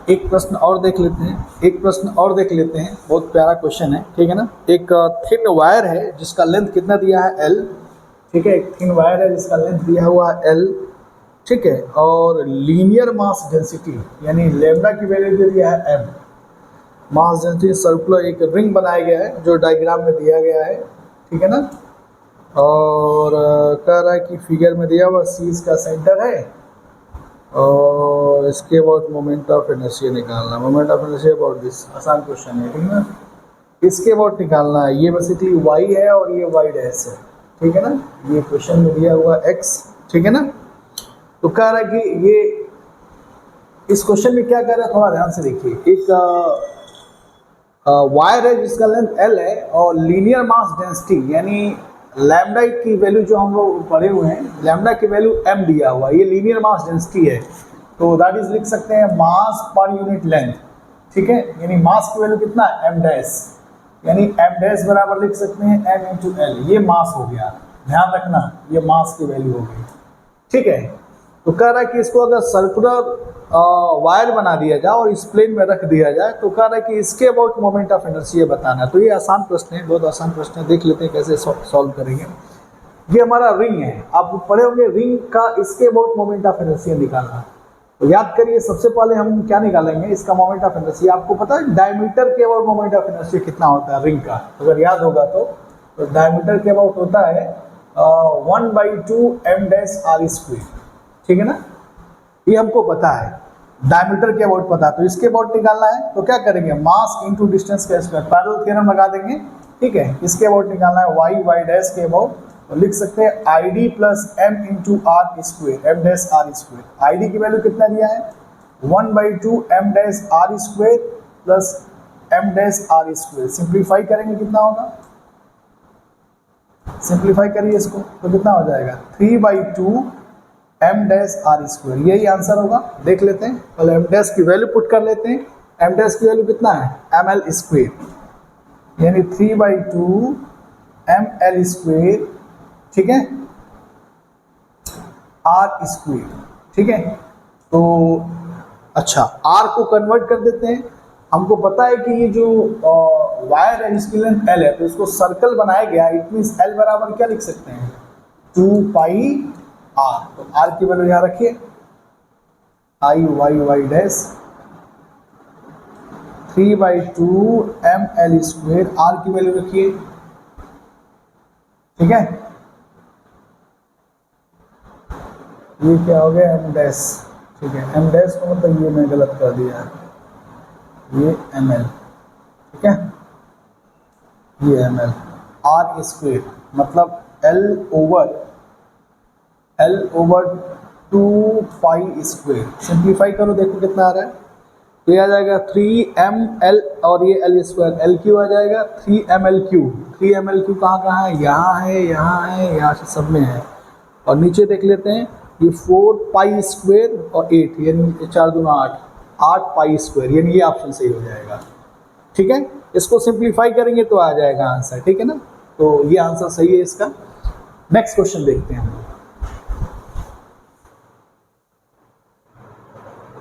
एक प्रश्न और देख लेते हैं, बहुत प्यारा क्वेश्चन है, ठीक है ना। एक थिन वायर है जिसका लेंथ कितना दिया है L, ठीक है। एक थिन वायर है जिसका लेंथ दिया हुआ है L, ठीक है, और लीनियर मास डेंसिटी यानी लैम्डा की वैल्यू दे दिया है M। मास डेंसिटी सर्कुलर एक रिंग बनाया गया है जो डायग्राम में दिया गया है, ठीक है ना। और कह रहा है कि फिगर में दिया हुआ C इसका सेंटर है और इसके अबाउट मोमेंट ऑफ इनर्शिया निकालना, moment of inertia about this, आसान क्वेश्चन है, ठीक है ना। इसके अबाउट निकालना है, ये वेलोसिटी y है और ये y डैश है, ठीक है ना। ये क्वेश्चन में दिया हुआ x, ठीक है ना। तो कह रहा है कि ये इस क्वेश्चन में क्या कर रहा है, थोड़ा ध्यान से देखिए। एक वायर है जिसका लेंथ L है और लीनियर मास डेंसिटी यानी लैम्डा की वैल्यू जो हम लोग पढ़े हुए हैं, लैम्डा की वैल्यू m दिया हुआ है, ये लीनियर मास डेंसिटी है, तो दैट इज लिख सकते हैं मास पर यूनिट लेंथ, ठीक है। यानी मास की वैल्यू कितना है m डैश, यानी m डैश बराबर लिख सकते हैं m इंटू L, ये मास हो गया, ध्यान रखना ये मास की वैल्यू हो गई, ठीक है। तो कह रहा है कि इसको अगर सर्कुलर वायर बना दिया जाए और इस प्लेन में रख दिया जाए तो कह रहा है कि इसके अबाउट मोमेंट ऑफ इनर्शिया बताना है। तो ये आसान प्रश्न है, बहुत आसान प्रश्न है, देख लेते हैं कैसे सॉल्व करेंगे। ये हमारा रिंग है, आप पढ़े होंगे रिंग का इसके अबाउट मोमेंट ऑफ इनर्शिया निकालना। तो याद करिए सबसे पहले हम क्या निकालेंगे, इसका मोमेंट ऑफ इनर्शिया। आपको पता है डायमीटर के अबाउट मोमेंट ऑफ इनर्शिया कितना होता है रिंग का, अगर याद होगा तो डायमीटर के अबाउट होता है 1/2 m डैश r स्क्वायर, ठीक है ना। ये हमको पता है, डायमीटर के अबाउट पता है, तो इसके अबाउट निकालना है तो क्या करेंगे, मास इनटू डिस्टेंस का स्क्वायर, पैरेलल थ्योरम लगा देंगे, ठीक है। इसके अबाउट निकालना है y डैश के अबाउट, तो लिख सकते हैं id plus m into R square, m dash r square. id की वैल्यू कितना दिया है 1/2 m dash r square plus m dash r square. Simplify करेंगे कितना होगा, सिंप्लीफाई करिए इसको तो कितना हो जाएगा 3/2 m डैश r स्क्वायर, यही आंसर होगा। देख लेते हैं, पहले m डैश की वैल्यू पुट कर लेते हैं। m डैश की वैल्यू कितना है ml स्क्वायर, यानी 3/2 ml स्क्वायर, ठीक है, r स्क्वायर, ठीक है। तो अच्छा r को कन्वर्ट कर देते हैं। हमको पता है कि ये जो वायर है इसकी लेंथ L है, तो इसको सर्कल बनाया गया, इट मीन्स L बराबर क्या लिख सकते हैं 2πr। तो r की वैल्यू यहाँ रखिए y dash 3/2 ml square, r की वैल्यू रखिए, ठीक है। ये क्या हो गया m डैश, ठीक है। m डैश को मतलब ये मैं गलत कर दिया है, ये ml, ठीक है, ये ml, r स्क्वायर मतलब L ओवर 2π स्क्वायर। सिंप्लीफाई करो देखो कितना आ रहा है, तो ये आ जाएगा 3ml और ये L स्क्वायर, L क्यू आ जाएगा 3ml क्यू। 3ml कहाँ है, यहाँ है, यहाँ है, यहाँ से सब में है। और नीचे देख लेते हैं ये 4π स्क्वायर और 8 यानी 4 दूना 8π स्क्वायर, यानी ये ऑप्शन सही हो जाएगा, ठीक है। इसको सिंप्लीफाई करेंगे तो आ जाएगा आंसर, ठीक है ना। तो ये आंसर सही है इसका। नेक्स्ट क्वेश्चन देखते हैं हम।